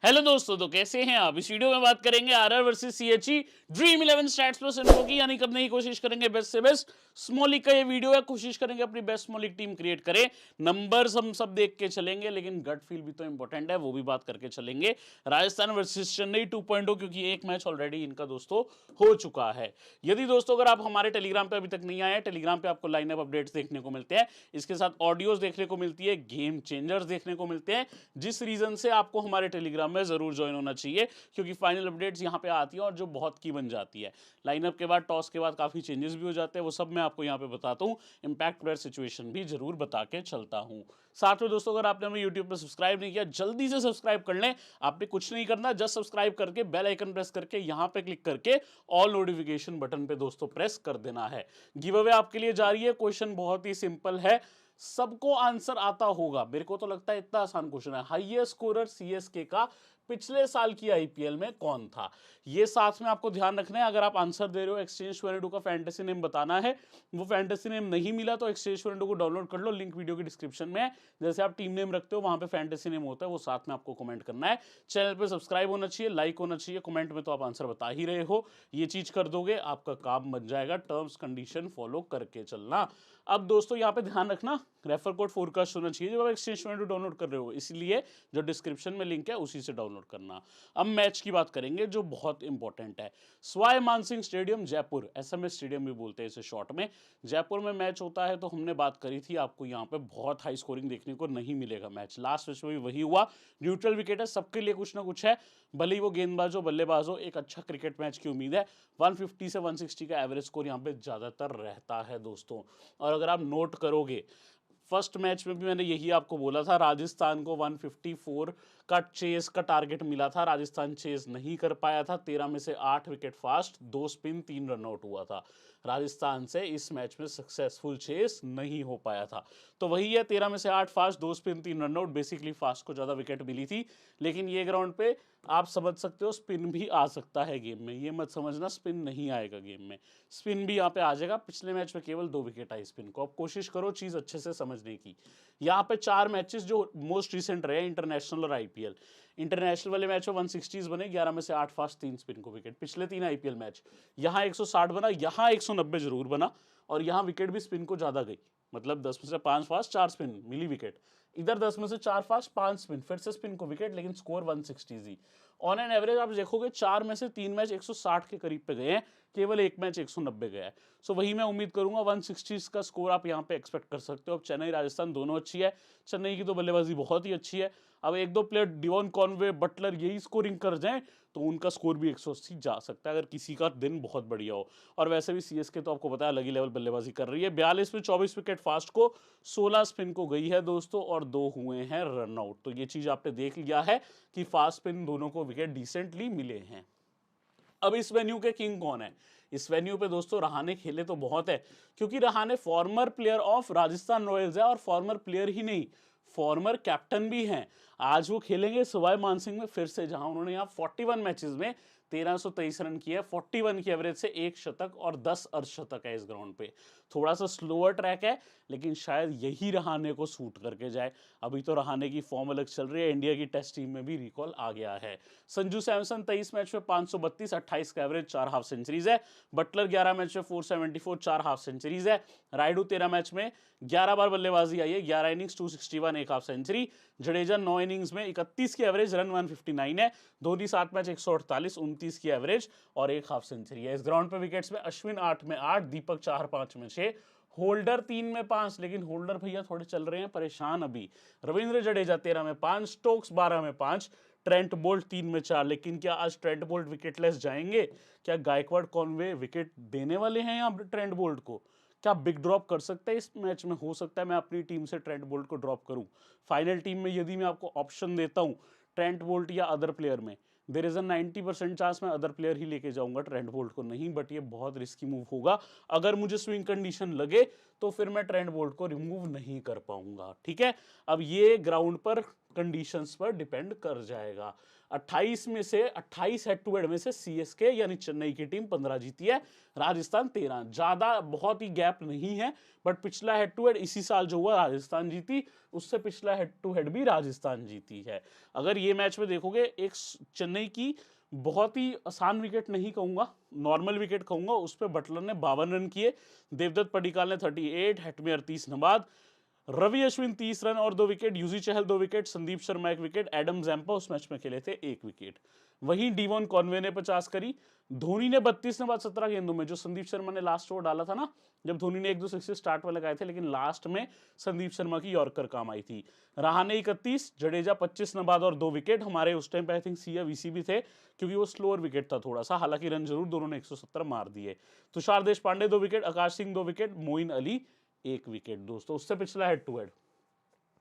Hello दोस्तों, तो कैसे हैं आप। इस वीडियो में बात करेंगे RR versus CHE dream 11 stats plus info की, यानी करने की कोशिश करेंगे बेस्ट से बेस्ट स्मॉल लीग का ये वीडियो है। कोशिश करेंगे अपनी best small league team create करें। नंबर्स हम सब देख के चलेंगे, लेकिन गट फील भी तो इंपॉर्टेंट है, वो भी बात करके चलेंगे। राजस्थान वर्सेस चेन्नई 2.0, क्योंकि एक मैच ऑलरेडी इनका दोस्तों हो चुका है। यदि दोस्तों अगर आप हमारे टेलीग्राम पे अभी तक नहीं आए हैं, टेलीग्राम पे आपको लाइनअप अपडेट्स देखने को मिलते हैं, इसके साथ ऑडियोज देखने को मिलती है, गेम चेंजर्स देखने को मिलते हैं, जिस रीजन से आपको हमारे टेलीग्राम में जरूर ज्वाइन होना चाहिए, क्योंकि फाइनल अपडेट्स यहां पे आती है और जो बहुत की बन जाती है। लाइनअप के बाद, टॉस के बाद काफी चेंजेस भी हो जाते हैं, वो सब मैं आपको यहां पे बताता हूं। इंपैक्ट प्लेयर सिचुएशन भी जरूर बता के चलता हूं। साथ में दोस्तों, अगर आपने हमें यूट्यूब पर सब्सक्राइब नहीं किया, जल्दी से सब्सक्राइब कर लें। आपने कुछ नहीं करना, जस्ट सब्सक्राइब करके बेल आइकन प्रेस करके यहां पे क्लिक करके ऑल नोटिफिकेशन बटन पे दोस्तों प्रेस कर देना है। गिव अवे आपके लिए जारी है। क्वेश्चन बहुत ही सिंपल है, सबको आंसर आता होगा, मेरे को तो लगता है इतना आसान क्वेश्चन है। हाईएस्ट स्कोरर सीएसके का पिछले साल की आईपीएल में कौन था, ये साथ में आपको ध्यान रखना है। अगर आप आंसर दे रहे हो एक्सचेंज 22 का फैंटेसी नेम बताना है, वो फैंटेसी नेम नहीं मिला तो एक्सचेंज 22 को डाउनलोड कर लो, लिंक वीडियो के डिस्क्रिप्शन में है। जैसे आप टीम नेम रखते हो, वहां पे फैंटेसी नेम होता है, वो साथ में आपको कमेंट करना है। चैनल पे सब्सक्राइब होना चाहिए, लाइक होना चाहिए, कमेंट में तो आप आंसर बता ही रहे हो। ये चीज कर दोगे, आपका काम बन जाएगा। टर्म्स कंडीशन फॉलो करके चलना। अब दोस्तों यहाँ पे ध्यान रखना, रेफर कोड फोरकास्ट होना चाहिए जब आप एक्सचेंज 22 डाउनलोड कर रहे हो, इसलिए जो डिस्क्रिप्शन में लिंक है उसी से डाउनलोड करना। अब मैच की बात करेंगे जो बहुत इंपॉर्टेंट है। Sawai Mansingh stadium Jaipur, SMS stadium भी बोलते हैं इसे शॉर्ट में, जयपुर में मैच होता है। तो हमने बात करी थी, आपको यहाँ पे बहुत हाई स्कोरिंग देखने को नहीं मिलेगा। मैच लास्ट मैच में भी वही हुआ, न्यूट्रल विकेट है, सबके लिए कुछ ना कुछ है, भले ही वो गेंदबाज हो बल्लेबाज हो, एक अच्छा क्रिकेट मैच की उम्मीद है। 150 से 160 का एवरेज स्कोर यहाँ पे ज्यादातर रहता है दोस्तों। और अगर आप नोट करोगे, फर्स्ट मैच में भी मैंने यही आपको बोला था, राजस्थान को 154 का चेस का टारगेट मिला था, राजस्थान चेस नहीं कर पाया था। 13 में से 8 विकेट फास्ट, 2 स्पिन, 3 रनआउट हुआ था। राजस्थान से इस मैच में सक्सेसफुल चेस नहीं हो पाया था। तो वही है, 13 में से 8 fast, 2 spin, 3 run out. Basically fast को ज्यादा विकेट मिली थी, लेकिन ये ग्राउंड पे आप समझ सकते हो स्पिन भी आ सकता है गेम में। ये मत समझना स्पिन नहीं आएगा गेम में, स्पिन भी यहाँ पे आ जाएगा। पिछले मैच में केवल 2 विकेट आई स्पिन को। अब कोशिश करो चीज अच्छे से समझने की। यहाँ पे 4 मैचेस जो मोस्ट रिसेंट रहे, इंटरनेशनल और आईपीएल। इंटरनेशनल वाले मैच में 160 बने, 11 में से 8 फास्ट, 3 स्पिन को विकेट। पिछले 3 आईपीएल मैच, यहाँ 160 बना, यहाँ 190 जरूर बना, और यहाँ विकेट भी स्पिन को ज्यादा गई। मतलब 10 में से 5 फास्ट, 4 स्पिन, मिली विकेट। इधर 10 में से 4 फास्ट, 5 स्पिन, फिर से स्पिन को विकेट, लेकिन score 160 he. On an average आप देखोगे 4 में से 3 मैच 160 के करीब पे गए हैं, केवल एक मैच 190 गया है। सो वही मैं उम्मीद करूंगा, 160 का स्कोर आप यहाँ पे एक्सपेक्ट कर सकते हो। अब चेन्नई राजस्थान दोनों अच्छी है, चेन्नई की तो बल्लेबाजी बहुत ही अच्छी है। अब एक दो प्लेयर डिवॉन कॉनवे, बटलर यही स्कोरिंग कर जाएं तो उनका स्कोर भी 180 जा सकता है, अगर किसी का दिन बहुत बढ़िया हो। और वैसे भी सीएसके तो आपको पता है अलग ही लेवल बल्लेबाजी कर रही है। 42 में 24 विकेट फास्ट को, 16 स्पिन को गई है दोस्तों, और 2 हुए हैं रनआउट। तो ये चीज आपने देख लिया है कि फास्ट स्पिन दोनों को विकेट डिसेंटली मिले हैं। अब इस वेन्यू के किंग कौन है? इस वेन्यू पे दोस्तों रहाणे खेले तो बहुत है, क्योंकि Rahane farmer player of Rajasthan Royals है, और फॉर्मर प्लेयर ही नहीं, फॉर्मर कैप्टन भी हैं। आज वो खेलेंगे सवाई मानसिंह में फिर से, जहां उन्होंने यहाँ 41 मैचेस में 1323 रन किए, 41 की एवरेज से 1 शतक और 10 अर्धशतक है इस ग्राउंड पे। थोड़ा सा स्लोअर ट्रैक है, लेकिन शायद यही रहाणे को सूट करके जाए। अभी तो रहाणे की फॉर्म अलग चल रही है, इंडिया की टेस्ट टीम में भी रिकॉल आ गया है। संजू सैमसन 23 मैच में 532, 28 का एवरेज, 4 हाफ सेंचुरीज है। बटलर 11 मैच में 474, 4 हाफ सेंचुरीज है। रायडू 13 मैच में 11 बार बल्लेबाजी आई है, 11 innings, 261, 1 half century. Jadeja 9 innings में 31 की एवरेज, रन 159 है। धोनी 7 मैच 148, 29 की एवरेज और 1 हाफ सेंचुरी है। इस ग्राउंड पे विकेट्स में अश्विन 8 में 8, दीपक 4, 5 में 6, होल्डर 3 में 5, लेकिन होल्डर भैया थोड़े चल रहे हैं परेशान अभी। रविंद्र जडेजा 13 में 5, स्टोक्स 12 में 5, ट्रेंट बोल्ट 3 में 4। लेकिन क्या आज ट्रेंट बोल्ट विकेटलेस जाएंगे? क्या गायकवाड़ कॉनवे विकेट देने वाले हैं यहाँ ट्रेंट बोल्ट को? क्या बिग ड्रॉप कर सकता है इस मैच में? हो सकता है मैं अपनी टीम से ट्रेंट बोल्ट को ड्रॉप करूं। फाइनल टीम में यदि मैं आपको ऑप्शन देता हूं ट्रेंट बोल्ट या अदर प्लेयर में, देर इज अ 90% चांस मैं अदर प्लेयर ही लेके जाऊंगा, ट्रेंट बोल्ट को नहीं। बट ये बहुत रिस्की मूव होगा। अगर मुझे स्विंग कंडीशन लगे तो फिर मैं ट्रेंट बोल्ट को रिमूव नहीं कर पाऊंगा, ठीक है। अब ये ग्राउंड पर कंडीशंस पर डिपेंड कर जाएगा। 28 में से 28 हेड टू हेड में से सीएसके यानी चेन्नई की टीम 15 जीती है, राजस्थान 13। ज्यादा बहुत ही गैप नहीं है, बट पिछला हेड टू हेड इसी साल जो हुआ राजस्थान जीती, उससे पिछला हेड टू हेड भी राजस्थान जीती है। अगर ये मैच में देखोगे, एक चेन्नई की बहुत ही आसान विकेट नहीं कहूंगा, नॉर्मल विकेट कहूंगा, उस पर बटलर ने 52 रन किए, देवदत्त पडिक्काल ने 38, हेटमेयर 30 नबाद, रवि अश्विन 30 रन और 2 wicket, Yuzi Chahal 2 wicket, Sandeep Sharma 1 wicket, Adam Zampa उस मैच में खेले थे 1 विकेट। वहीं डीवॉन कॉनवे ने 50 करी, धोनी ने 32 नबाद 17 गेंदों में, जो संदीप शर्मा ने लास्ट ओवर डाला था ना, जब धोनी ने 1-2 सिक्स स्टार्ट में लगाए थे, लेकिन लास्ट में संदीप शर्मा की यॉर्कर काम आई थी। रहाणे 31, जडेजा 25 नबाद और 2 विकेट। हमारे उस टाइम पे आई थिंक सीए वीसी भी थे, क्योंकि वो स्लोअर विकेट था थोड़ा सा, हालांकि रन जरूर दोनों ने 170 मार दिए। Tushar Deshpande 2 wicket, Akash Singh 2 wicket, Moeen Ali 1 wicket. दोस्तों उससे पिछला head to head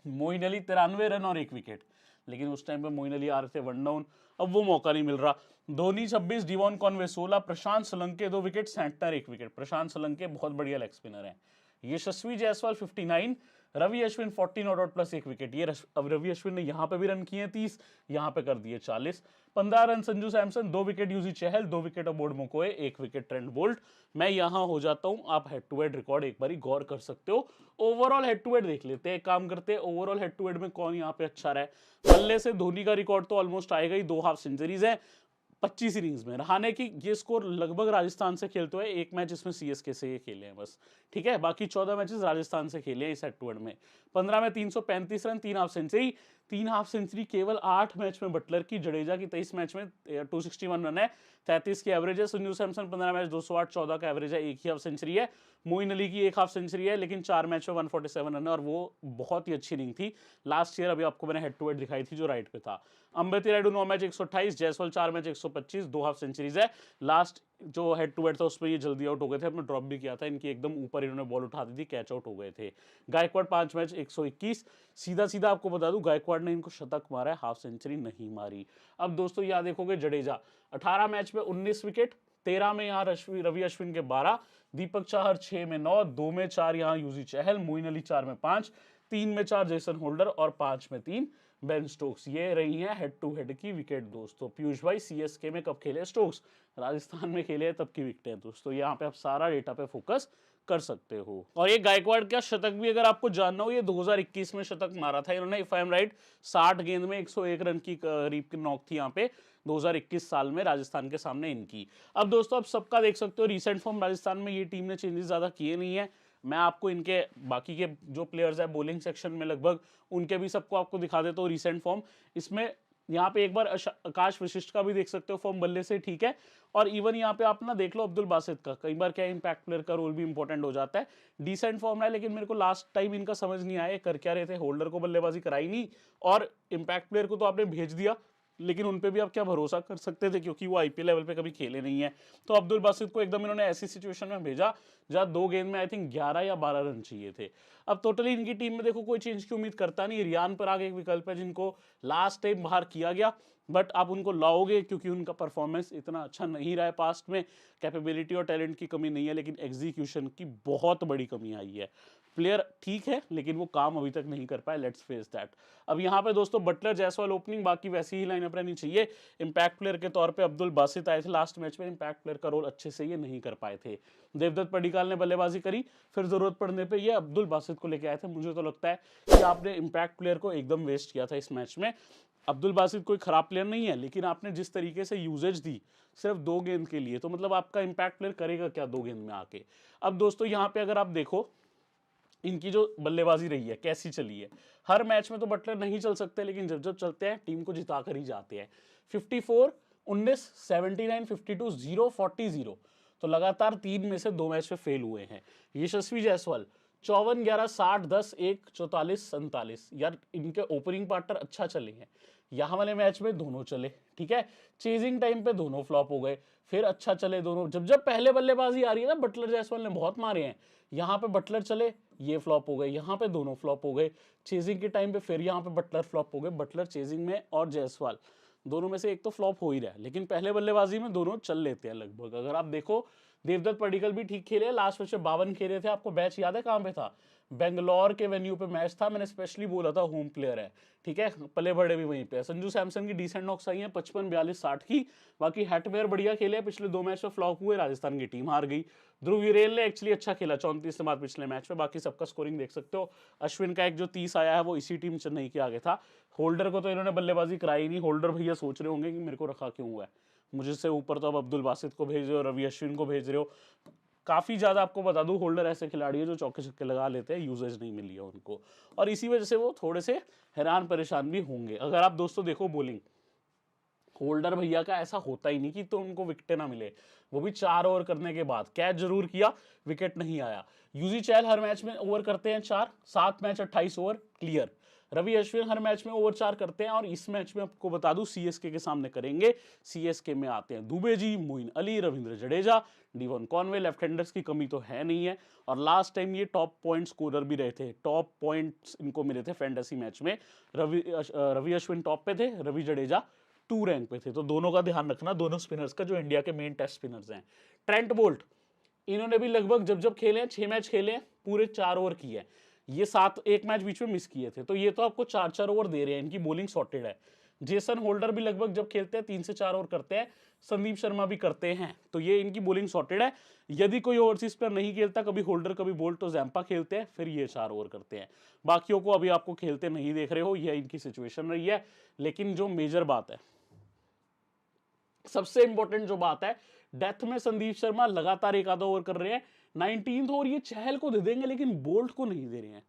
Moeen Ali 93 run और 1 विकेट, लेकिन उस टाइम पे मोइन अली आ रहे थे 1 डाउन, अब वो मौका नहीं मिल रहा। Dhoni 26, Devon Conway 16, Prashant Solanke 2 wicket, Santner 1 wicket. Prashant Solanke बहुत बढ़िया लेग स्पिनर है। Yashasvi Jaiswal 59, Ravi Ashwin 40 not out plus 1 wicket. ये अब रवि अश्विन ने यहां पे भी रन किए 30, यहां पे कर दिए 40। 15 run Sanju Samson, 2 wicket Yuzi Chahal, 2 wicket अबोर्ड मोकोए, 1 विकेट ट्रेंट बोल्ट। मैं यहां हो जाता हूं, आप हेड टू हेड रिकॉर्ड एक बार गौर कर सकते हो। ओवरऑल हेड टू हेड देख लेते हैं, काम करते हैं ओवरऑल हेड टू हेड में कौन यहाँ पे अच्छा रहा है। बल्ले से धोनी का रिकॉर्ड तो ऑलमोस्ट आएगा ही, 2 हाफ सेंचुरीज है 25 इनिंग्स में। रहाणे की ये स्कोर लगभग राजस्थान से खेलते हुए, एक मैच इसमें सीएसके से ये खेले हैं बस, ठीक है, बाकी 14 मैचेस राजस्थान से खेले हैं इस हेड टू हेड में। 15 में 335 run, 3 half century. 3 half century केवल 8 मैच में बटलर की, जडेजा की 23 मैच में 261 रन है, 33 की एवरेज है। संजू सैमसन 15 मैच 208, 14 का एवरेज है, 1 ही हाफ सेंचुरी है। मोइन अली की 1 हाफ सेंचुरी है, लेकिन 4 मैच में 147 रन है, और वो बहुत ही अच्छी इनिंग थी लास्ट ईयर। अभी आपको मैंने हेड टू हेड दिखाई थी जो राइट पे था। Ambati Rayudu 9 match 128, Jaiswal 4 match 125, 2 half centuries है। लास्ट जो हेड टू हेड था उसमें ये जल्दी आउट हो गए थे, अपने ड्रॉप भी किया था, इनकी एकदम ऊपर इन्होंने बॉल उठा दी थी, कैच आउट हो गए थे। गायकवाड़ 5 मैच 121, सीधा सीधा आपको बता दूं गायकवाड़ ने इनको शतक मारा है, हाफ सेंचुरी नहीं मारी। अब दोस्तों यहाँ देखोगे जडेजा 18 मैच में 19 विकेट, 13 में यहाँ रवि अश्विन के 12, दीपक चाहर 6 में 9, 2 में 4 यहाँ यूजी चहल, मोइन अली 4 में 5, 3 में 4 जेसन होल्डर और 5 में 3 बेन स्टोक्स। ये रही हैं हेड टू हेड की विकेट दोस्तों। पीयूष भाई सीएसके में कब खेले स्टोक्स, राजस्थान में खेले तब की विकेट है दोस्तों। यहाँ पे आप सारा डेटा पे फोकस कर सकते हो। और ये गायकवाड़ का शतक भी अगर आपको जानना हो, ये 2021 में शतक मारा था इन्होंने, इफ आई एम राइट, 60 गेंद में 101 रन की करीब की नॉक थी यहाँ पे 2021 साल में राजस्थान के सामने इनकी। अब दोस्तों आप सबका देख सकते हो रिसेंट फॉर्म, राजस्थान में ये टीम ने चेंजेस ज्यादा किए नहीं है। मैं आपको इनके बाकी के जो प्लेयर्स है बॉलिंग सेक्शन में लगभग उनके भी सबको आपको दिखा देता हूँ रिसेंट फॉर्म। इसमें यहाँ पे एक बार आकाश वशिष्ठ का भी देख सकते हो फॉर्म, बल्ले से ठीक है। और इवन यहाँ पे आप ना देख लो अब्दुल बासित का, कई बार क्या इंपैक्ट प्लेयर का रोल भी इंपॉर्टेंट हो जाता है। डिसेंट फॉर्म है, लेकिन मेरे को लास्ट टाइम इनका समझ नहीं आया कर क्या रहे थे, होल्डर को बल्लेबाजी कराई नहीं और इंपैक्ट प्लेयर को तो आपने भेज दिया, लेकिन उन पे भी आप क्या भरोसा कर सकते थे, क्योंकि वो आईपीएल लेवल पे कभी खेले नहीं है। तो अब्दुल बासित को एकदम इन्होंने ऐसी सिचुएशन में भेजा जहां 2 गेंद में आई थिंक 11 या 12 रन चाहिए थे। अब टोटली इनकी टीम में देखो कोई चेंज की उम्मीद करता नहीं। रियान पराग एक विकल्प है जिनको लास्ट टाइम बाहर किया गया, बट आप उनको लाओगे क्योंकि उनका परफॉर्मेंस इतना अच्छा नहीं रहा है पास्ट में। कैपेबिलिटी और टैलेंट की कमी नहीं है, लेकिन एग्जीक्यूशन की बहुत बड़ी कमी आई है। प्लेयर ठीक है, लेकिन वो काम अभी तक नहीं कर पाए, लेट्स फेस दैट। अब यहाँ पे दोस्तों बटलर जायसवाल ओपनिंग, बाकी वैसी ही लाइनअप रहनी चाहिए। इंपैक्ट प्लेयर के तौर पे अब्दुल बासित आए थे लास्ट मैच में, इंपैक्ट प्लेयर का रोल अच्छे से ये नहीं कर पाए थे। देवदत्त पडिक्काल ने बल्लेबाजी करी, फिर जरूरत पड़ने पे ये अब्दुल बासित को लेके आए थे। मुझे तो लगता है कि आपने इंपैक्ट प्लेयर को एकदम वेस्ट किया था इस मैच में। अब्दुल बासित कोई खराब प्लेयर नहीं है, लेकिन आपने जिस तरीके से यूजेज दी सिर्फ 2 गेंद के लिए, तो मतलब आपका इंपैक्ट प्लेयर करेगा क्या 2 गेंद में आके। अब दोस्तों यहाँ पे अगर आप देखो इनकी जो बल्लेबाजी रही है कैसी चली है, हर मैच में तो बटलर नहीं चल सकते, लेकिन जब जब चलते हैं टीम को जिता कर ही जाते हैं। 54, 19, 79, 52, 0, 40, 0, तो लगातार 3 में से 2 मैच में फेल हुए हैं। यशस्वी जायसवाल 54, 11, 60, 10, 1, 44, 47, यार इनके ओपनिंग पार्टनर अच्छा चले हैं, यहाँ वाले मैच में दोनों चले, ठीक है। चेजिंग टाइम पे दोनों फ्लॉप हो गए, फिर अच्छा चले दोनों। जब जब पहले बल्लेबाजी आ रही है ना, बटलर जायसवाल ने बहुत मारे हैं, यहाँ पे बटलर चले ये फ्लॉप हो गए, यहाँ पे दोनों फ्लॉप हो गए। चेजिंग के टाइम पे फिर यहाँ पे बटलर फ्लॉप हो गए। बटलर चेजिंग में और जायसवाल दोनों में से एक तो फ्लॉप हो ही रहा है, लेकिन पहले बल्लेबाजी में दोनों चल लेते हैं लगभग। अगर आप देखो देवदत्त पडिक्कल भी ठीक खेले, लास्ट मैच में 52 खेले थे। आपको मैच याद है कहां पे था? बेंगलोर के वेन्यू पे मैच था, मैंने स्पेशली बोला था होम प्लेयर है, ठीक है, पले बड़े भी वहीं पे। संजू सैमसन की डिसेंट नॉक्स आई है 55, 42, 60 की। बाकी हेटमेयर बढ़िया खेले, पिछले 2 मैच में फ्लॉप हुए, राजस्थान की टीम हार गई। ध्रुव युरेल ने एक्चुअली अच्छा खेला 34 के बाद पिछले मैच में, बाकी सबका स्कोरिंग देख सकते हो। अश्विन का एक जो 30 आया है वो इसी टीम चेन्नई के आगे था। होल्डर को तो इन्होंने बल्लेबाजी कराई नहीं। होल्डर भैया सोच रहे होंगे कि मेरे को रखा क्यों हुआ है, मुझसे ऊपर तो अब अब्दुल बासित को भेज रहे हो, रवि अश्विन को भेज रहे हो। काफी ज्यादा आपको बता दूं, होल्डर ऐसे खिलाड़ी है जो चौके छक्के लगा लेते हैं, यूजेज नहीं मिली है उनको, और इसी वजह से वो थोड़े से हैरान परेशान भी होंगे। अगर आप दोस्तों देखो बॉलिंग, होल्डर भैया का ऐसा होता ही नहीं कि तो उनको विकेट ना मिले, वो भी 4 ओवर करने के बाद कैच जरूर किया, विकेट नहीं आया। यूजी चहल हर मैच में ओवर करते हैं 4, 7 match 28 over clear. Ravi Ashwin हर मैच में ओवर 4 करते हैं, और इस मैच में आपको बता दूं सीएसके के सामने करेंगे। सीएसके में आते हैं Dube ji, Moeen Ali, Ravindra Jadeja, Devon Conway, left handers की कमी तो है नहीं है। और लास्ट टाइम ये टॉप पॉइंट स्कोरर भी रहे थे, टॉप पॉइंट्स इनको मिले थे फैंटेसी मैच में। रवि अश्विन टॉप पे थे, रवि जडेजा 2 रैंक पे थे। तो दोनों का ध्यान रखना, दोनों स्पिनर्स का, जो इंडिया के मेन टेस्ट स्पिनर्स हैं। ट्रेंट बोल्ट, इन्होंने भी लगभग जब खेले हैं 6 मैच खेले हैं, पूरे 4 ओवर किए हैं। ये 7, एक मैच बीच में मिस किए थे, तो ये तो आपको 4-4 ओवर दे रहे हैं, इनकी बॉलिंग सॉर्टेड है। जेसन होल्डर भी लगभग जब खेलते हैं 3 से 4 ओवर करते हैं, संदीप शर्मा भी करते हैं, तो ये इनकी बॉलिंग सॉर्टेड है। यदि कोई ओवरसीज प्लेयर नहीं खेलता, कभी होल्डर कभी बोल्ट, तो जैम्पा खेलते हैं, फिर ये 4 ओवर करते हैं। बाकियों को अभी आपको खेलते नहीं देख रहे हो, यह इनकी सिचुएशन रही है। लेकिन जो मेजर बात है, सबसे इंपॉर्टेंट जो बात है, डेथ में संदीप शर्मा लगातार एक आधा ओवर कर रहे हैं। 19th ओवर ये चहल को दे देंगे, लेकिन बोल्ट को नहीं दे रहे हैं।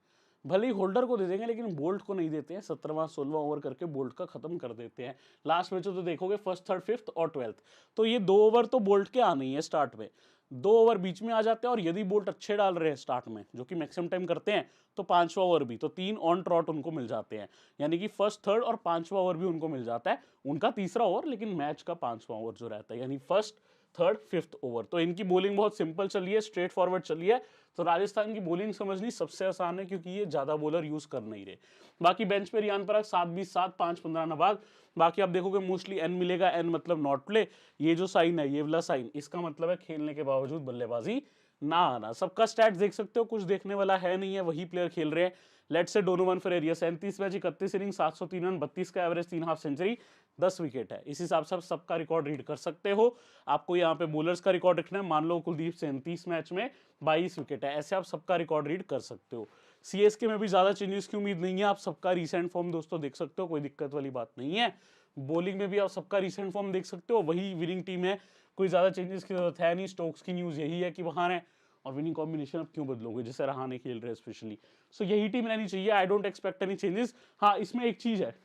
भले ही होल्डर को दे देंगे, लेकिन बोल्ट को नहीं देते हैं। 17वां 16वां ओवर करके बोल्ट का खत्म कर देते हैं। लास्ट में तो देखोगे फर्स्ट, थर्ड, फिफ्थ और 12th, तो ये 2 ओवर तो बोल्ट के आने ही है स्टार्ट में। 2 ओवर बीच में आ जाते हैं, और यदि बोल्ट अच्छे डाल रहे हैं स्टार्ट में, जो कि मैक्सिमम टाइम करते हैं, तो 5वां ओवर भी, तो 3 ऑन ट्रॉट उनको मिल जाते हैं। यानी कि फर्स्ट, थर्ड और 5वां ओवर भी उनको मिल जाता है। उनका तीसरा ओवर, लेकिन मैच का 5वां ओवर जो रहता है, यानी फर्स्ट, थर्ड, फिफ्थ ओवर। तो इनकी बॉलिंग बहुत सिंपल चली है, स्ट्रेट फॉरवर्ड चली है। तो राजस्थान की बॉलिंग समझनी सबसे आसान है, क्योंकि ये ज्यादा बॉलर यूज कर नहीं रहे। बाकी बेंच पे रियान पराग 7-20, 7, 5, 15 नवाज। बाकी आप देखोगे मोस्टली एन मिलेगा, एन मतलब नॉट प्ले। ये जो साइन है, ये वाला साइन, इसका मतलब है खेलने के बावजूद बल्लेबाजी ना आना। सबका स्टैट्स देख सकते हो, कुछ देखने वाला है नहीं है, वही प्लेयर खेल रहे हैं। Let's say Donovan Ferreira 37 match 31 inning 703 run 32 का एवरेज 3 हाफ सेंचुरी 10 विकेट है। इस हिसाब से आप सबका रिकॉर्ड रीड कर सकते हो। आपको यहाँ पे बॉलर्स का रिकॉर्ड रखना है। मान लो कुलदीप 37 मैच में 22 विकेट है, ऐसे आप सबका रिकॉर्ड रीड कर सकते हो। सीएसके में भी ज्यादा चेंजेस की उम्मीद नहीं है। आप सबका रिसेंट फॉर्म दोस्तों देख सकते हो, कोई दिक्कत वाली बात नहीं है। बॉलिंग में भी आप सबका रिसेंट फॉर्म देख सकते हो, वही विनिंग टीम है, कोई ज्यादा चेंजेस की जरूरत है नहीं। स्टोक्स की न्यूज यही है कि वहां है, और विनिंग कॉम्बिनेशन अब क्यों बदलोगे, जैसे रहाणे खेल रहे हैं स्पेशली। सो यही टीम रहनी चाहिए। I don't expect any changes. हाँ, इसमें एक चीज है,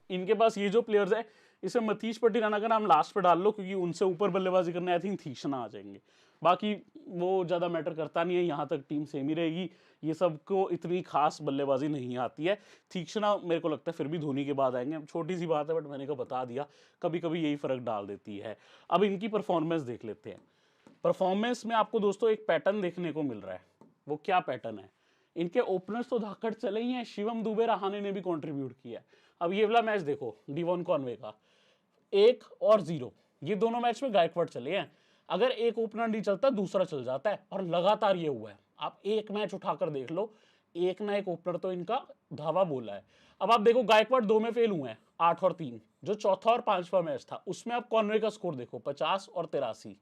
इनके पास ये जो प्लेयर्स है, इसे मतीश पटिराना का नाम लास्ट पे डाल लो, क्योंकि उनसे ऊपर बल्लेबाजी करने आई थिंक तीक्ष्णा आ जाएंगे। बाकी वो ज़्यादा मैटर करता नहीं है, यहाँ तक टीम सेम ही रहेगी। ये सबको इतनी खास बल्लेबाजी नहीं आती है। तीक्ष्णा मेरे को लगता है फिर भी धोनी के बाद आएंगे। छोटी सी बात है, बट मैंने कहा बता दिया, कभी कभी यही फर्क डाल देती है। अब इनकी परफॉर्मेंस देख लेते हैं। परफॉर्मेंस में आपको दोस्तों एक पैटर्न देखने को मिल रहा है। वो क्या पैटर्न है? इनके ओपनर्स तो धाकड़ चले ही हैं, शिवम दुबे, रहाणे ने भी कंट्रीब्यूट किया है। अब ये वाला मैच देखो, डीवॉन कॉनवे का 1 और 0, ये दोनों मैच में गायकवाड़ चले हैं। अगर एक ओपनर नहीं चलता, दूसरा चल जाता है, और लगातार ये हुआ है। आप एक मैच उठाकर देख लो, एक ना एक ओपनर तो इनका धावा बोला है। अब आप देखो, गायकवाड़ 2 में फेल हुए हैं, 8 और 3। जो चौथा और 5वां मैच था, उसमें आप कॉनवे का स्कोर देखो, 50 और 83।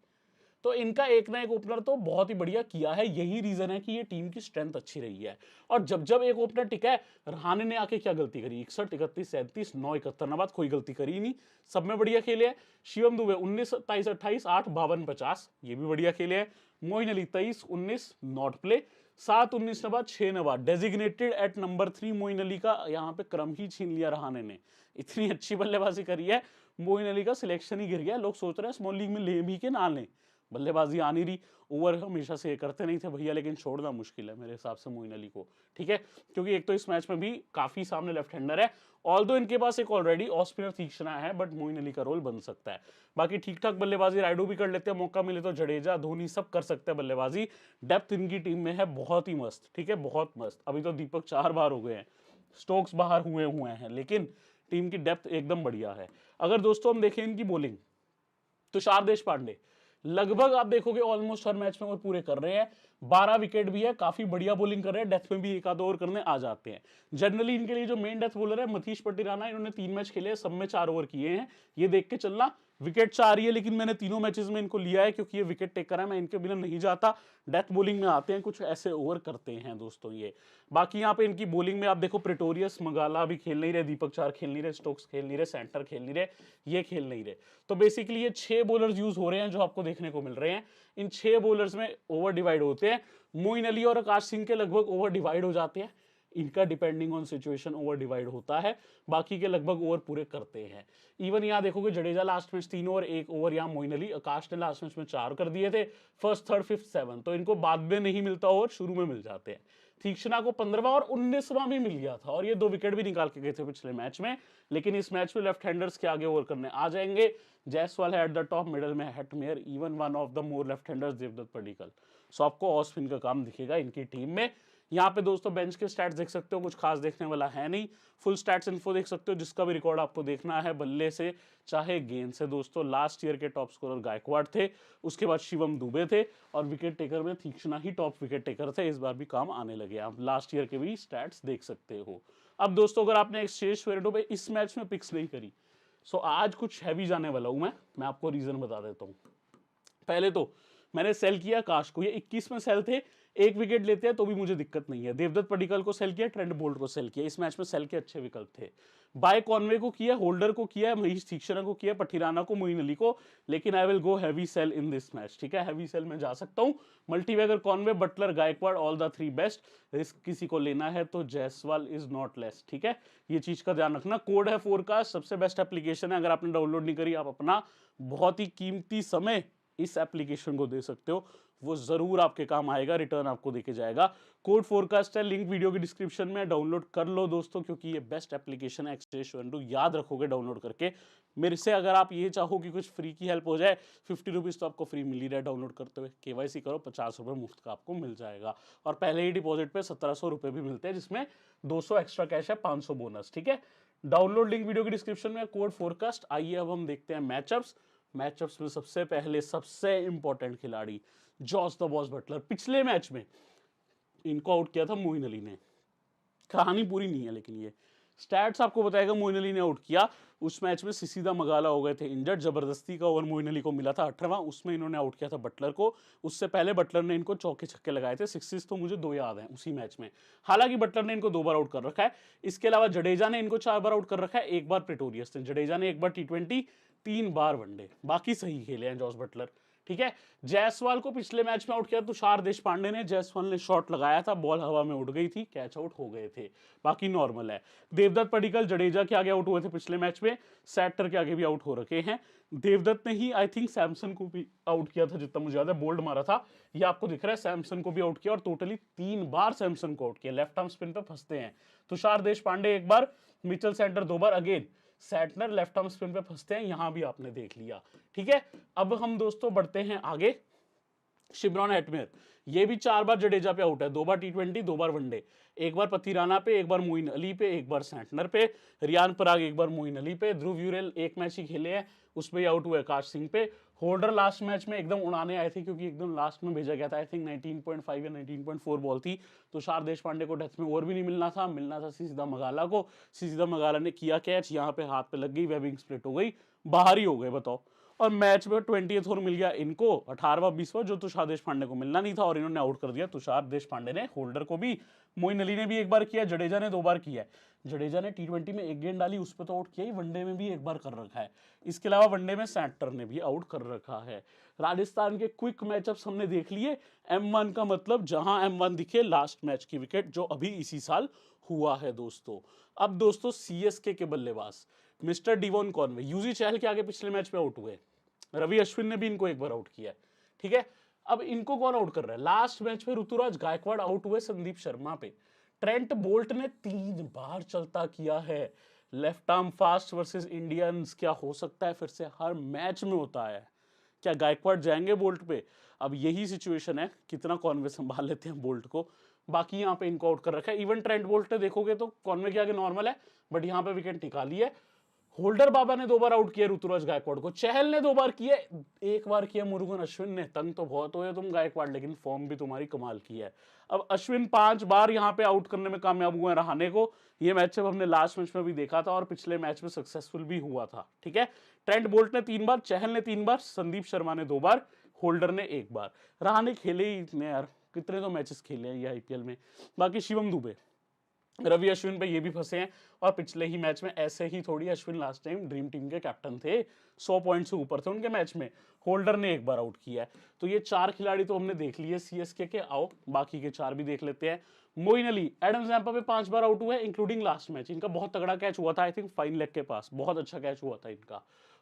तो इनका एक ना एक ओपनर तो बहुत ही बढ़िया किया है। यही रीजन है कि ये टीम की स्ट्रेंथ अच्छी रही है। और जब जब एक ओपनर टिका है, रहाणे ने आके क्या गलती करी? 61, 31, 37, 9, 71 ना, बात कोई गलती करी नहीं, सब में बढ़िया खेले हैं। शिवम दुबे 19, 27, 28, 8, 52, 50, ये भी बढ़िया खेले हैं। मोइन अली 23, 19 नॉट प्ले, 7, 19 नवाज, 6 नवाज। Designated at number 3 Moeen Ali का यहाँ पे क्रम ही छीन लिया रहाणे ने। इतनी अच्छी बल्लेबाजी करी है, मोइन अली का सिलेक्शन ही गिर गया। लोग सोच रहे हैं स्मॉल लीग में ले भी के ना लें, बल्लेबाजी आ नहीं रही। ओवर हमेशा से करते नहीं थे भैया, लेकिन छोड़ना मुश्किल है मेरे हिसाब से मोइन अली को, ठीक है, क्योंकि एक तो इस मैच में भी काफी सामने लेफ्ट हैंडर है। ऑल्दो इनके पास एक ऑलरेडी ऑफ स्पिनर तीक्ष्णा है, बट मोइन अली का रोल बन सकता है। बाकी ठीक ठाक बल्लेबाजी रायडू भी कर लेते हैं, मौका मिले तो जडेजा, धोनी सब कर सकते हैं बल्लेबाजी। डेप्थ इनकी टीम में है बहुत ही मस्त, ठीक है, बहुत मस्त। अभी तो दीपक 4 बार हो गए हैं, स्टोक्स बाहर हुए हैं, लेकिन टीम की डेप्थ एकदम बढ़िया है। अगर दोस्तों हम देखें इनकी बॉलिंग, तुषार देशपांडे, लगभग आप देखोगे ऑलमोस्ट हर मैच में वो पूरे कर रहे हैं। 12 विकेट भी है, काफी बढ़िया बॉलिंग कर रहे हैं, डेथ में भी एक आध ओवर करने आ जाते हैं। जनरली इनके लिए जो मेन डेथ बॉलर है मनीष पटिराना, इन्होंने 3 मैच खेले हैं, सब में 4 ओवर किए हैं। ये देख के चलना, विकेट 4 ही है लेकिन मैंने तीनों मैचेस में इनको लिया है क्योंकि ये विकेट टेकर है, मैं इनके बिना नहीं जाता। डेथ बॉलिंग में आते हैं, कुछ ऐसे ओवर करते हैं दोस्तों ये। बाकी यहाँ पे इनकी बॉलिंग में आप देखो प्रेटोरियस मगाला भी खेल नहीं रहे, दीपक चार खेल नहीं रहे, स्टोक्स खेल नहीं रहे, सेंटर खेल नहीं रहे, ये खेल नहीं रहे। तो बेसिकली ये 6 बॉलर्स यूज हो रहे हैं जो आपको देखने को मिल रहे हैं। इन 6 बॉलर्स में ओवर डिवाइड होते हैं। मोइन अली और आकाश सिंह के लगभग ओवर डिवाइड हो जाते हैं, इनका depending on situation over divide होता है, बाकी के लगभग ओवर पूरे करते हैं। इवन यहाँ देखोगे Jadeja last match 3 over 1 over, यहाँ मोइन अली, आकाश ने लास्ट मैच में 4 कर दिए थे, फर्स्ट थर्ड फिफ्थ 7, तो इनको बाद में नहीं मिलता ओवर, शुरू में मिल जाते हैं। तीक्ष्णा को 15वां और 19वां भी मिल गया था और ये 2 विकेट भी निकाल के गए थे पिछले मैच में, लेकिन इस मैच में लेफ्ट हैंडर्स के आगे ओवर करने आ जाएंगे। जायसवाल है एट द टॉप, मिडल में Hetmyer, even one of the more left handers Devdutt Padikkal. So आपको ऑफ स्पिन का काम दिखेगा इनकी टीम में। यहाँ पे दोस्तों बेंच के स्टैट्स देख सकते हो, कुछ खास देखने वाला है नहीं। फुल स्टैट्स इन्फो देख सकते हो, जिसका भी रिकॉर्ड आपको देखना है बल्ले से चाहे गेंद से। दोस्तों लास्ट ईयर के टॉप स्कोरर गायकवाड़ थे, उसके बाद शिवम दुबे थे और विकेट टेकर में तीक्ष्णा ही टॉप विकेट टेकर थे। इस बार भी काम आने लगे, आप लास्ट ईयर के भी स्टैट्स देख सकते हो। अब दोस्तों अगर आपने एक्सचेंज फेरेडो पे इस मैच में पिक्स नहीं करी, सो आज कुछ हैवी जाने वाला हूं मैं आपको रीजन बता देता हूँ। पहले तो मैंने सेल किया आकाश को, ये 21 में सेल थे, 1 विकेट लेते हैं तो भी मुझे दिक्कत नहीं है। देवदत्त पडिक्कल को सेल किया, ट्रेंट बोल्ट को सेल किया, इस मैच में सेल के अच्छे विकल्प थे। बाय कॉनवे को किया, होल्डर को किया, मनीष तीक्ष्णा को किया, पटिराना को, मोइन अली को, लेकिन I will go heavy sale in this match. ठीक है, हैवी सेल में जा सकता हूं। Multibagger Conway, Buttler, Gaikwad, all the 3 best. Risk किसी को लेना है तो जायसवाल इज नॉट लेस। ठीक है, ये चीज का ध्यान रखना। कोड है फोरकास्ट, सबसे बेस्ट एप्लीकेशन है, अगर आपने डाउनलोड नहीं करी आप अपना बहुत ही कीमती समय इस एप्लीकेशन को दे सकते हो, वो जरूर आपके काम आएगा, रिटर्न आपको देके जाएगा। कोड फोरकास्ट है, लिंक वीडियो की डिस्क्रिप्शन में, डाउनलोड कर लो दोस्तों, क्योंकि ये बेस्ट एप्लीकेशन है एक्सचेंज फेरेडो, याद रखोगे डाउनलोड करके। मेरे से अगर आप ये चाहो कि कुछ फ्री की हेल्प हो जाए, 50 रुपीज़ तो आपको फ्री मिल ही रहा है डाउनलोड करते हुए। केवाईसी करो, 50 रुपये मुफ्त का आपको मिल जाएगा, और पहले ही डिपॉजिट पे 1700 रुपये भी मिलते हैं, जिसमें 200 एक्स्ट्रा कैश है, 500 बोनस। ठीक है, डाउनलोड लिंक वीडियो की डिस्क्रिप्शन में, कोड फोरकास्ट। आइए अब हम देखते हैं मैचअप्स में सबसे पहले सबसे इंपॉर्टेंट खिलाड़ी जॉस द बॉस बटलर। पिछले मैच में इनको आउट किया था मोइन अली ने, कहानी पूरी नहीं है लेकिन ये स्टैट्स आपको बताएगा। मोइन अली ने आउट किया, उस मैच में सिसीदा मगाला हो गए थे इंजर्ड, जबरदस्ती का ओवर मोइन अली को मिला था 18वां, उसमें इन्होंने आउट किया था बटलर को। उससे पहले बटलर ने इनको चौके छक्के लगाए थे, सिक्सिस तो मुझे 2 याद हैं उसी मैच में। हालांकि बटलर ने इनको 2 बार आउट कर रखा है। इसके अलावा जडेजा ने इनको 4 बार आउट कर रखा है, 1 बार प्रेटोरियस ने, जडेजा ने 1 बार T20, 3 बार वनडे, बाकी सही खेले हैं जॉस बटलर। ठीक है, जायसवाल को पिछले मैच में आउट किया तुषार देशपांडे ने, जायसवाल ने शॉट लगाया था, बॉल हवा में उड़ गई थी, कैच आउट हो गए थे, बाकी नॉर्मल है। देवदत्त पडिक्कल जडेजा के आगे आउट हुए थे पिछले मैच में, सैटर के आगे भी आउट हो रखे हैं। देवदत्त ने ही आई थिंक सैमसन को भी आउट किया था, जितना मुझे याद है, बोल्ड मारा था, ये आपको दिख रहा है, सैमसन को भी आउट किया, और टोटली 3 बार सैमसन को आउट किया। लेफ्ट आर्म स्पिन पे फंसते हैं तुषार देशपांडे 1 बार, मिचेल सेंटर 2 बार, again Santner left arm spin पे फंसते हैं, यहां भी आपने देख लिया। ठीक है, अब हम दोस्तों बढ़ते हैं आगे। शिमरॉन हेटमेयर, ये भी 4 बार जडेजा पे आउट है, 2 बार T20, 2 बार वनडे, 1 बार पथिराना पे, 1 बार मोइन अली पे, 1 बार सैंटनर पे, रियान पराग 1 बार मोइन अली पे, ध्रुव यूरेल 1 मैच ही खेले हैं, उसमें ही आउट हुए आकाश सिंह पे। होल्डर लास्ट मैच में एकदम उड़ाने आए थे क्योंकि एकदम लास्ट में भेजा गया था, आई थिंक 19.5 या 19.4 बॉल थी। तुषार देशपांडे को डेथ में ओवर भी नहीं मिलना था सीधा मगाला को, सीधा मगाला ने किया कैच, यहाँ पे हाथ पे लग गई, वेबिंग स्प्लिट हो गई, बाहर ही हो गए बताओ। और मैच में 20th ओवर मिल गया इनको, 18वां 20वां, जो तुषार देशपांडे को मिलना नहीं था, और इन्होंने आउट कर दिया तुषार देशपांडे ने, होल्डर को भी। मोइन अली ने भी 1 बार किया, जडेजा ने 2 बार किया है। जडेजा ने T20 में 1 गेंद डाली, उस पर तो आउट किया ही, वनडे में भी 1 बार कर रखा है। इसके अलावा वनडे में सैंटर ने भी आउट कर रखा है। राजस्थान के क्विक मैचअप्स हमने देख लिए। M1 का मतलब जहां M1 दिखे, लास्ट मैच की विकेट, जो अभी इसी साल हुआ है दोस्तों। अब दोस्तों CSK के बल्लेबाज मिस्टर डिवॉन कॉनवे, यूजी चहल के आगे पिछले मैच में आउट हुए, रवि अश्विन ने भी इनको 1 बार आउट किया है। ठीक है, अब इनको कौन आउट कर रहा है? लास्ट मैच में ऋतुराज गायकवाड़ आउट हुए संदीप शर्मा पे। ट्रेंट बोल्ट ने 3 बार चलता किया है। Left arm fast versus Indians क्या हो सकता है, फिर से हर मैच में होता है। क्या गायकवाड़ जाएंगे बोल्ट पे? अब यही सिचुएशन है, कितना कॉनवे संभाल लेते हैं बोल्ट को। बाकी यहाँ पे इनको आउट कर रखा है। इवन ट्रेंट बोल्ट ने देखोगे तो कॉनवे के आगे नॉर्मल है, बट यहाँ पे विकेट निकाली है। होल्डर बाबा ने 2 बार आउट किया ऋतुराज गायकवाड़ को, चहल ने 2 बार किया, 1 बार किया मुरुगन अश्विन ने। तंग तो बहुत हुए तुम गायकवाड़, लेकिन फॉर्म भी तुम्हारी कमाल की है। अब अश्विन 5 बार यहां पे आउट करने में कामयाब हुए रहाणे को। ये मैचअप हमने लास्ट मैच में भी देखा था और पिछले मैच में सक्सेसफुल भी हुआ था, ठीक है। ट्रेंट बोल्ट ने 3 बार, चहल ने 3 बार, संदीप शर्मा ने 2 बार, होल्डर ने 1 बार। रहाणे खेले ही इतने यार, कितने तो मैचेस खेले हैं ये आईपीएल में। बाकी शिवम दुबे, रवि अश्विन पे ये भी फंसे हैं, और पिछले ही मैच में ऐसे ही थोड़ी Ashwin last time dream team के कैप्टन थे, 100 पॉइंट से ऊपर थे उनके मैच में। होल्डर ने 1 बार आउट किया है। तो ये 4 खिलाड़ी तो हमने देख लिए सीएसके के। आओ बाकी के 4 भी देख लेते हैं। मोइन अली, एडम जैम्पा पे 5 बार आउट हुए, इंक्लूडिंग लास्ट मैच। इनका बहुत तगड़ा कैच हुआ था, आई थिंक फाइन लेग के पास, बहुत अच्छा कैच हुआ था इनका।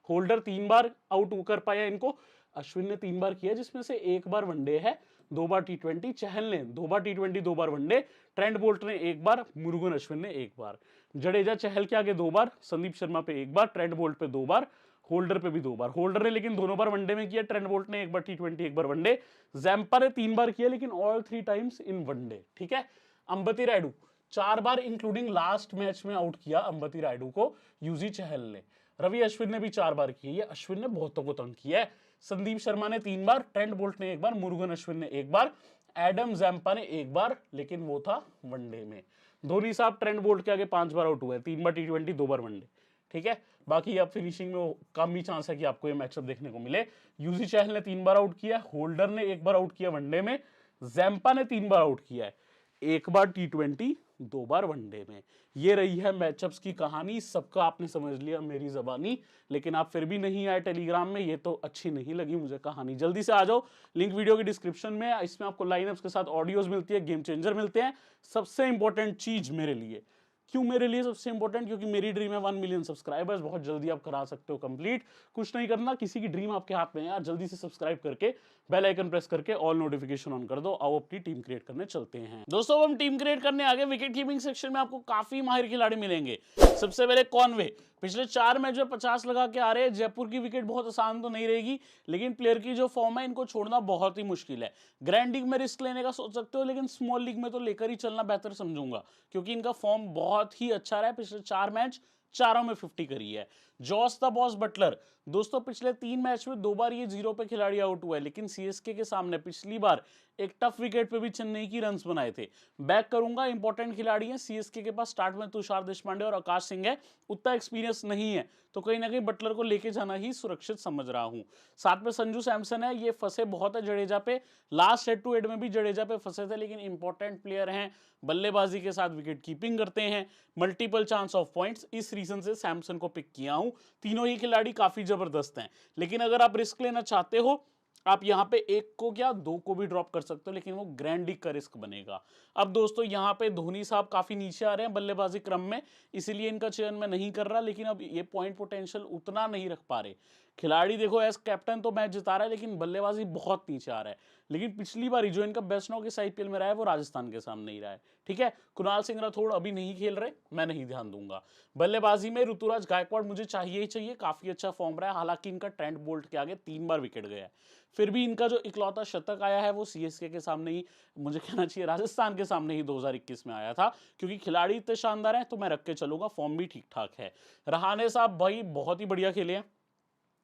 होल्डर 3 बार आउट कर पाया इनको। अश्विन ने 3 बार किया, जिसमें से 1 बार वनडे है, 2 बार टी20। चहल ने 2 बार टी20, 2 बार वनडे। ट्रेंट बोल्ट ने 1 बार, मुरुगन अश्विन ने 1 बार। जडेजा चहल के आगे 2 बार, संदीप शर्मा पे 1 बार, ट्रेंट बोल्ट पे 2 बार, होल्डर पे भी 2 बार। होल्डर ने लेकिन दोनों बार वनडे में किया, ट्रेंट बोल्ट ने 1 बार टी20, 1 बार वनडे। जैम्पा ने 3 बार किया, लेकिन ऑल 3 टाइम्स इन वनडे, ठीक है। अंबती रायडू 4 बार इंक्लूडिंग लास्ट मैच में आउट किया अंबती रायडू को यूजी चहल ने। रवि अश्विन ने भी 4 बार किया, ये अश्विन ने बहुतों को तंग किया है। संदीप शर्मा ने 3 बार, ट्रेंट बोल्ट ने 1 बार, मुरुगन अश्विन ने 1 बार, एडम जैम्पा ने 1 बार, लेकिन वो था वनडे में। धोनी साहब ट्रेंट बोल्ट के आगे 5 बार आउट हुए, 3 बार टी20, 2 बार वनडे, ठीक है। बाकी अब फिनिशिंग में कम ही चांस है कि आपको ये मैचअप देखने को मिले। यूजी चहल ने 3 बार आउट किया, होल्डर ने 1 बार आउट किया वनडे में, जैम्पा ने 3 बार आउट किया है, 1 बार टी20, 2 बार वनडे में। ये रही है मैचअप्स की कहानी। सबका आपने समझ लिया मेरी जबानी, लेकिन आप फिर भी नहीं आए टेलीग्राम में, ये तो अच्छी नहीं लगी मुझे कहानी। जल्दी से आ जाओ, लिंक वीडियो की डिस्क्रिप्शन में। इसमें आपको लाइनअप्स के साथ ऑडियोज मिलती है, गेम चेंजर मिलते हैं। सबसे इंपॉर्टेंट चीज मेरे लिए, क्यों मेरे लिए सबसे इंपॉर्टेंट, क्योंकि मेरी ड्रीम है 1 मिलियन सब्सक्राइबर्स। बहुत जल्दी आप करा सकते हो कंप्लीट, कुछ नहीं करना, किसी की ड्रीम आपके हाथ में है यार। जल्दी से सब्सक्राइब करके बेल आइकन प्रेस करके ऑल नोटिफिकेशन ऑन कर दो। आओ अपनी टीम क्रिएट करने चलते हैं। दोस्तों हम टीम क्रिएट करने आगे, विकेट कीपिंग सेक्शन में आपको काफी माहिर खिलाड़ी मिलेंगे। सबसे पहले कॉनवे, पिछले 4 मैच में 50 लगा के आ रहे हैं। जयपुर की विकेट बहुत आसान तो नहीं रहेगी, लेकिन प्लेयर की जो फॉर्म है इनको छोड़ना बहुत ही मुश्किल है। ग्रैंड लीग में रिस्क लेने का सोच सकते हो, लेकिन स्मॉल लीग में तो लेकर ही चलना बेहतर समझूंगा, क्योंकि इनका फॉर्म बहुत ही अच्छा रहा है। पिछले 4 मैच चारों में 50 करी है। जॉस द बॉस बटलर, दोस्तों पिछले 3 मैच में 2 बार ये 0 पे खिलाड़ी आउट हुआ है, लेकिन सीएसके के सामने पिछली बार एक टफ विकेट पे भी चेन्नई की रन्स बनाए थे। बैक करूंगा, इंपॉर्टेंट खिलाड़ी है सीएसके के पास। स्टार्ट में तुषार देशपांडे और आकाश सिंह है, उतना एक्सपीरियंस नहीं है, तो कहीं ना कहीं बटलर को लेके जाना ही सुरक्षित समझ रहा हूं। साथ में संजू सैमसन है, ये फंसे बहुत है जडेजा पे। लास्ट हेड टू हेड में भी जडेजा पे फंसे थे, लेकिन इंपॉर्टेंट प्लेयर हैं, बल्लेबाजी के साथ विकेट कीपिंग करते हैं, मल्टीपल चांस ऑफ पॉइंट्स, इस रीजन से सैमसन को पिक किया हूं। तीनों ही खिलाड़ी काफी जबरदस्त हैं, लेकिन अगर आप रिस्क लेना चाहते हो, आप यहां पे 1 को क्या 2 को भी ड्रॉप कर सकते हो, लेकिन वो ग्रैंड लीग का रिस्क बनेगा। अब दोस्तों यहां पे धोनी साहब काफी नीचे आ रहे हैं बल्लेबाजी क्रम में, इसीलिए इनका चयन मैं नहीं कर रहा, लेकिन अब ये पॉइंट पोटेंशियल उतना नहीं रख पा रहे। खिलाड़ी देखो एज कैप्टन तो मैच जिता रहा है, लेकिन बल्लेबाजी बहुत नीचे आ रहा है। लेकिन पिछली बार जो इनका बेस्ट नॉक इस आईपीएल में रहा है वो राजस्थान के सामने ही रहा है, ठीक है। कुणाल सिंह राठौड़ अभी नहीं खेल रहे, मैं नहीं ध्यान दूंगा। बल्लेबाजी में ऋतुराज गायकवाड़ मुझे चाहिए ही चाहिए, काफी अच्छा फॉर्म रहा है। हालांकि इनका ट्रेंट बोल्ट के आगे 3 बार विकेट गया है, फिर भी इनका जो इकलौता शतक आया है वो सीएसके के सामने ही, मुझे कहना चाहिए राजस्थान के सामने ही 2021 में आया था। क्योंकि खिलाड़ी इतने शानदार हैं तो मैं रख के चलूंगा, फॉर्म भी ठीक ठाक है। रहाणे साहब भाई बहुत ही बढ़िया खेले हैं,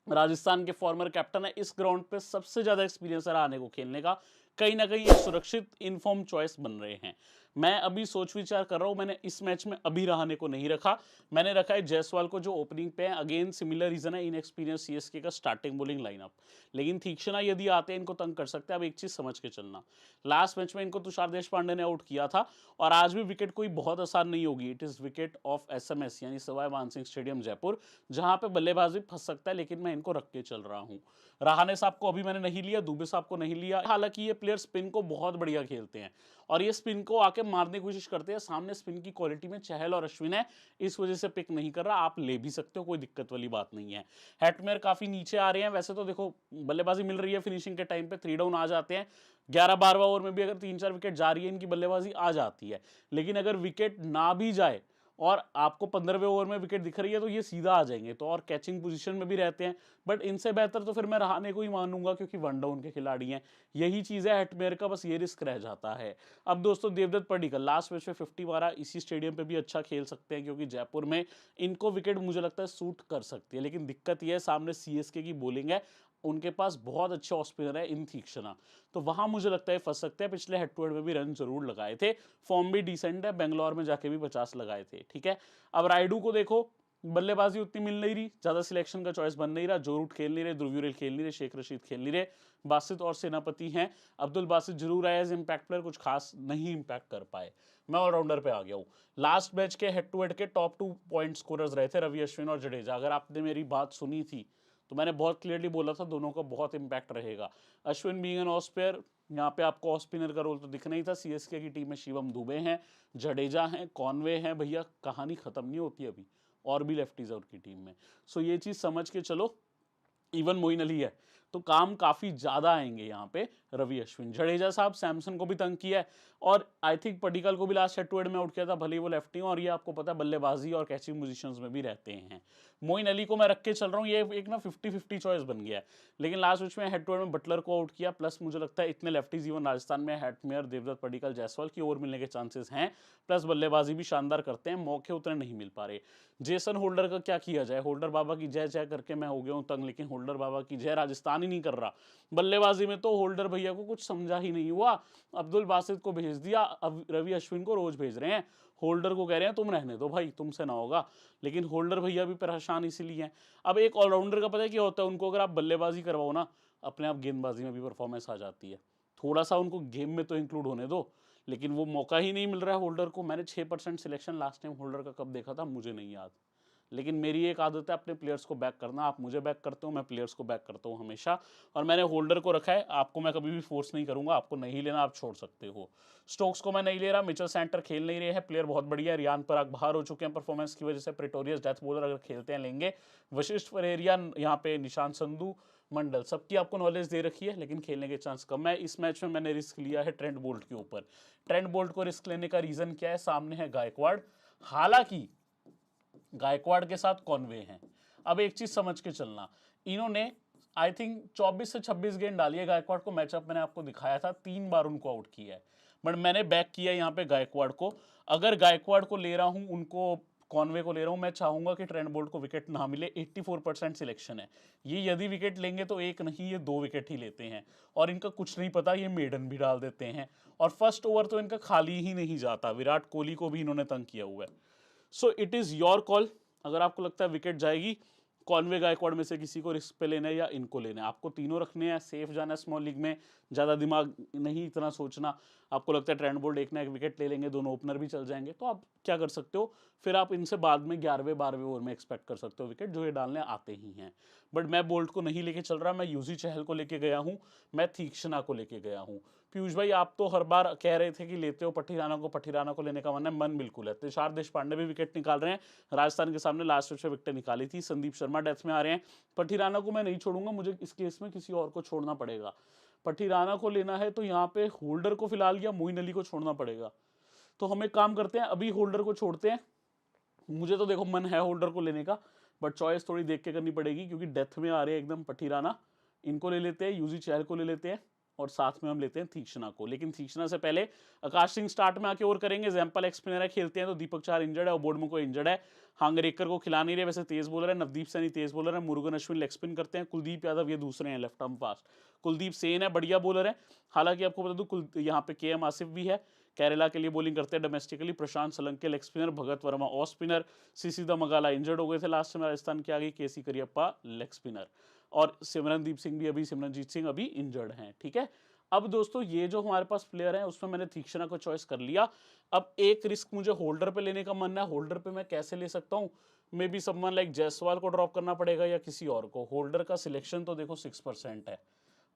राजस्थान के फॉर्मर कैप्टन है। इस ग्राउंड पे सबसे ज्यादा एक्सपीरियंस है रहाणे को खेलने का, कहीं ना कहीं एक सुरक्षित इनफॉर्म चॉइस बन रहे हैं। मैं अभी सोच विचार कर रहा हूं, मैंने इस मैच में अभी रहाणे को नहीं रखा, मैंने रखा है जायसवाल को जो ओपनिंग पे है। अगेन सिमिलर रीजन है, इनएक्सपीरियंस सीएसके का स्टार्टिंग बॉलिंग लाइनअप, लेकिन तीक्ष्णा यदि आते हैं इनको तंग कर सकते हैं। अब एक चीज समझ के चलना, लास्ट मैच में इनको तुषार देशपांडे ने आउट किया था, और आज भी विकेट कोई बहुत आसान नहीं होगी। It is wicket of SMS यानी सवाई मानसिंह स्टेडियम जयपुर, जहां पे बल्लेबाजी फंस सकता है, लेकिन मैं इनको रख के चल रहा हूं। रहाणे साहब को अभी मैंने नहीं लिया, दुबे साहब को नहीं लिया। हालांकि ये प्लेयर स्पिन को बहुत बढ़िया खेलते हैं और ये स्पिन को आके मारने की कोशिश करते हैं। सामने स्पिन की क्वालिटी में चहल और अश्विन है, इस वजह से पिक नहीं कर रहा। आप ले भी सकते हो, कोई दिक्कत वाली बात नहीं है। हेटमेयर काफी नीचे आ रहे हैं, वैसे तो देखो बल्लेबाजी मिल रही है, फिनिशिंग के टाइम पे 3 डाउन आ जाते हैं। 11-12 ओवर में भी अगर 3-4 विकेट जा रही है इनकी बल्लेबाजी आ जाती है, लेकिन अगर विकेट ना भी जाए और आपको 15वें ओवर में विकेट दिख रही है तो ये सीधा आ जाएंगे, तो और कैचिंग पोजीशन में भी रहते हैं। बट इनसे बेहतर तो फिर मैं रहाणे को ही मानूंगा क्योंकि वन डाउन के खिलाड़ी हैं। यही चीज़ है हेटमेयर का, बस ये रिस्क रह जाता है। अब दोस्तों देवदत्त पडिक्कल लास्ट मैच में 50 मारा, इसी स्टेडियम पे भी अच्छा खेल सकते हैं क्योंकि जयपुर में इनको विकेट मुझे लगता है सूट कर सकती है। लेकिन दिक्कत यह है सामने सीएसके की बॉलिंग है, उनके पास बहुत अच्छे ऑफ स्पिनर है इन तीक्ष्णा, तो वहां मुझे लगता है फंस सकते हैं। पिछले हेड टू हेड में भी रन जरूर लगाए थे, फॉर्म भी डिसेंट है, बेंगलोर में जाके भी 50 लगाए थे। ठीक है, अब रायडू को देखो, बल्लेबाजी उतनी मिल नहीं रही, ज्यादा सिलेक्शन का चॉइस बन नहीं रहा, जो रूट खेल नहीं रहे, ध्रुव जुरैल खेल नहीं रहे, शेख रशीद खेल नहीं रहे, बासित और सेनापति हैं। अब्दुल बासित जरूर आए एज इम्पैक्ट प्लेयर, कुछ खास नहीं इम्पैक्ट कर पाए। मैं ऑलराउंडर पे आ गया हूँ। लास्ट मैच के हेड टू हेड के टॉप 2 पॉइंट स्कोरर्स रहे थे रवि अश्विन और जडेजा। अगर आपने मेरी बात सुनी थी तो मैंने बहुत क्लियरली बोला था दोनों का बहुत इंपैक्ट रहेगा। Ashwin being an off spinner, यहाँ पे आपको ऑफ स्पिनर का रोल तो दिखना ही था। सीएसके की टीम में शिवम दुबे हैं, जडेजा हैं, कॉनवे हैं, भैया कहानी खत्म नहीं होती अभी, और भी लेफ्टीज है उनकी टीम में। सो ये चीज समझ के चलो, इवन मोइन अली है तो काम काफी ज्यादा आएंगे यहाँ पे रवि अश्विन। जडेजा साहब सैमसन को भी तंग किया है, और आई थिंक पडिक्कल को भी लास्ट हेड टू हेड में आउट किया था, भले ही वो लेफ्टी और ये आपको पता है बल्लेबाजी और कैचिंग पोजीशंस में भी रहते हैं। मोइन अली को मैं रख के चल रहा हूँ, ये एक ना 50-50 चॉइस बन गया है। लेकिन लास्ट मैच में हेड टू हेड में बटलर को आउट किया, प्लस मुझे लगता है इतने लेफ्टीज इवन राजस्थान में हेटमेयर, देवदत्त पडिक्कल, जायसवाल की ओवर मिलने के चांसेस हैं, प्लस बल्लेबाजी भी शानदार करते हैं, मौके उतने नहीं मिल पा रहे। जेसन होल्डर का क्या किया जाए, होल्डर बाबा की जय जय करके मैं हो गया हूँ तंग, लेकिन होल्डर बाबा की जय राजस्थान ही नहीं कर रहा। बल्लेबाजी में तो होल्डर भैया को कुछ समझा ही नहीं हुआ, अब्दुल बासित को भेज दिया, अब रवि अश्विन को रोज भेज रहे हैं, होल्डर को कह रहे हैं तुम रहने दो भाई, तुमसे ना होगा। लेकिन होल्डर भैया भी परेशान इसीलिए हैं। अब एक ऑलराउंडर का पता है क्या होता है, उनको अगर आप बल्लेबाजी करवाओ ना, अपने आप गेंदबाजी में भी परफॉर्मेंस आ जाती है। थोड़ा सा उनको गेम में तो इंक्लूड होने दो, लेकिन वो मौका ही नहीं मिल रहा है होल्डर को। मैंने 6% सिलेक्शन लास्ट टाइम होल्डर का कब देखा था मुझे नहीं याद, लेकिन मेरी एक आदत है अपने प्लेयर्स को बैक करना। आप मुझे बैक करते हो, मैं प्लेयर्स को बैक करता हूँ हमेशा, और मैंने होल्डर को रखा है। आपको मैं कभी भी फोर्स नहीं करूंगा, आपको नहीं लेना आप छोड़ सकते हो। स्टोक्स को मैं नहीं ले रहा, मिचेल सेंटर खेल नहीं रहे हैं, प्लेयर बहुत बढ़िया है। रियान पराग बाहर हो चुके हैं परफॉर्मेंस की वजह से, प्रेटोरियस डेथ बॉलर अगर खेलते हैं लेंगे। वशिष्ठ फरेरिया यहाँ पे, निशांत संधू, मंडल, सबकी आपको नॉलेज दे रखी है, लेकिन खेलने के चांस कम है। इस मैच में मैंने रिस्क लिया है ट्रेंट बोल्ट के ऊपर। ट्रेंट बोल्ट को रिस्क लेने का रीजन क्या है, सामने है गायकवाड़, हालांकि गायकवाड़ के साथ कॉनवे हैं। अब एक चीज समझ के चलना, इन्होंने आई थिंक 24 से 26 गेंद डाली है गायकवाड़ को, मैचअप मैंने आपको दिखाया था, 3 बार उनको आउट किया है, बट मैंने बैक किया यहाँ पे गायकवाड़ को। अगर गायकवाड़ को ले रहा हूँ, उनको कॉनवे को ले रहा हूँ, मैं चाहूंगा कि ट्रेंट बोल्ट को विकेट ना मिले। 84% सिलेक्शन है, ये यदि विकेट लेंगे तो एक नहीं, ये 2 विकेट ही लेते हैं, और इनका कुछ नहीं पता, ये मेडन भी डाल देते हैं, और फर्स्ट ओवर तो इनका खाली ही नहीं जाता। विराट कोहली को भी इन्होंने तंग किया हुआ है। So it is your call, अगर आपको लगता है विकेट जाएगी, कॉनवे गायकवाड़ में से किसी को रिस्क पे लेना है या इनको लेना है, आपको तीनों रखने हैं, सेफ जाना है स्मॉल लीग में, ज़्यादा दिमाग नहीं इतना सोचना। आपको लगता है ट्रेंट बोल्ट एक ना एक विकेट ले लेंगे, दोनों ओपनर भी चल जाएंगे, तो आप क्या कर सकते हो, फिर आप इनसे बाद में 11वें-12वें ओवर में एक्सपेक्ट कर सकते हो विकेट, जो ये डालने आते ही हैं। बट मैं बोल्ट को नहीं लेके चल रहा, मैं यूजी चहल को लेके गया हूँ, मैं तीक्ष्णा को लेके गया हूँ। पीयूष भाई आप तो हर बार कह रहे थे कि लेते हो पठीराना को लेने का मन बिल्कुल है। तुषार देशपांडे भी विकेट निकाल रहे हैं, राजस्थान के सामने लास्ट मैच में विकेट निकाली थी। संदीप शर्मा डेथ में आ रहे हैं, पठीराना को मैं नहीं छोड़ूंगा, मुझे इस केस में किसी और को छोड़ना पड़ेगा। पठीराना को लेना है तो यहाँ पे होल्डर को फिलहाल या मोइन अली को छोड़ना पड़ेगा। तो हम एक काम करते हैं, अभी होल्डर को छोड़ते हैं। मुझे तो देखो मन है होल्डर को लेने का, बट चॉइस थोड़ी देख के करनी पड़ेगी क्योंकि डेथ में आ रहे हैं एकदम पठीराना। इनको ले लेते हैं, यूजी चहल को ले लेते हैं, और साथ में हम लेते हैं तीक्ष्णा को। लेकिन तीक्ष्णा से पहले आकाश सिंह स्टार्ट में आके और करेंगे, जैम्पल एक्स स्पिनर है, खेलते हैं तो दीपक चार इंजर्ड है और बोर्डमुको इंजर्ड है। हांगरेकर को खिला नहीं रहे, वैसे तेज बॉलर है। नवदीप सैनी तेज बॉलर है, मुरुगन अश्विन लेग स्पिन करते हैं, कुलदीप यादव ये दूसरे हैं left arm fast, Kuldeep Sen है बढ़िया बॉलर है। हालांकि आपको बता दूं यहाँ पे केएम आसिफ भी है, केरला के लिए बॉलिंग करते हैं domestically. Prashant Solanki leg spinner, Bhagat Varma off spinner, Sisanda Magala injured हो गए थे लास्ट में राजस्थान के आगे, केसी करियप्पा लेग स्पिनर, और सिमरनदीप सिंह भी अभी, सिमरनजीत सिंह अभी इंजर्ड हैं। ठीक है, अब दोस्तों ये जो हमारे पास प्लेयर हैं उसमें मैंने तीक्ष्णा को चॉइस कर लिया। अब एक रिस्क मुझे होल्डर पे लेने का मन है, होल्डर पे मैं कैसे ले सकता हूँ, may be someone like Jaiswal को ड्रॉप करना पड़ेगा या किसी और को। होल्डर का सिलेक्शन तो देखो 6% है,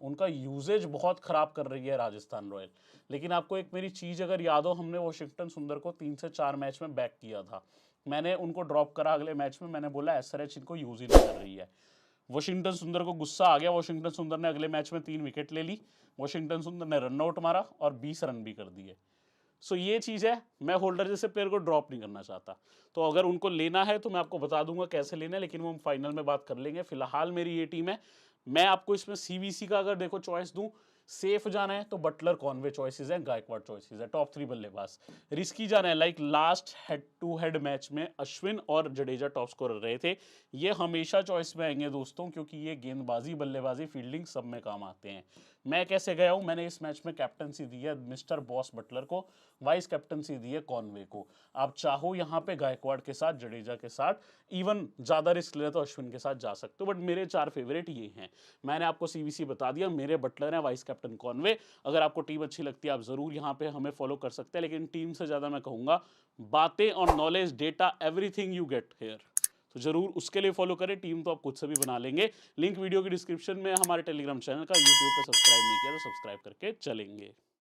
उनका यूजेज बहुत खराब कर रही है राजस्थान रॉयल। लेकिन आपको एक मेरी चीज अगर याद हो, हमने वॉशिंगटन सुंदर को 3 से 4 मैच में बैक किया था, मैंने उनको ड्रॉप करा अगले मैच में, मैंने बोला एसआरएच इनको यूज ही नहीं कर रही है। वॉशिंगटन सुंदर को गुस्सा आ गया, वॉशिंगटन सुंदर ने अगले मैच में 3 विकेट ले ली, वॉशिंगटन सुंदर ने रन आउट मारा और 20 रन भी कर दिए। सो ये चीज़ है, मैं होल्डर जैसे प्लेयर को ड्रॉप नहीं करना चाहता। तो अगर उनको लेना है तो मैं आपको बता दूंगा कैसे लेना है, लेकिन वो हम फाइनल में बात कर लेंगे। फिलहाल मेरी ये टीम है। मैं आपको इसमें सीवीसी का अगर देखो चॉइस दूं, सेफ जाना है तो बटलर कॉनवे चॉइसेस हैं, गायकवाड़ चॉइसेस है, टॉप 3 बल्लेबाज। रिस्की जाना है, like last head to head match में अश्विन और जडेजा टॉप स्कोरर रहे थे, ये हमेशा चॉइस में आएंगे दोस्तों, क्योंकि ये गेंदबाजी, बल्लेबाजी, फील्डिंग सब में काम आते हैं। मैं कैसे गया हूं, मैंने इस मैच में कैप्टनसी दी है मिस्टर बॉस बटलर को, वाइस कैप्टनसी दी है कॉनवे को। आप चाहो यहाँ पे गायकवाड़ के साथ, जडेजा के साथ, इवन ज्यादा रिस्क ले तो अश्विन के साथ जा सकते हो, बट मेरे 4 फेवरेट ये हैं। मैंने आपको सीवीसी बता दिया, मेरे बटलर हैं, वाइस कैप्टन कॉनवे। अगर आपको टीम अच्छी लगती है आप जरूर यहाँ पे हमें फॉलो कर सकते हैं, लेकिन टीम से ज्यादा मैं कहूंगा बातें और knowledge, data, everything you get here, तो जरूर उसके लिए फॉलो करें। टीम तो आप खुद से भी बना लेंगे। लिंक वीडियो की डिस्क्रिप्शन में, हमारे टेलीग्राम चैनल का, यूट्यूब पर सब्सक्राइब नहीं किया तो सब्सक्राइब करके चलेंगे।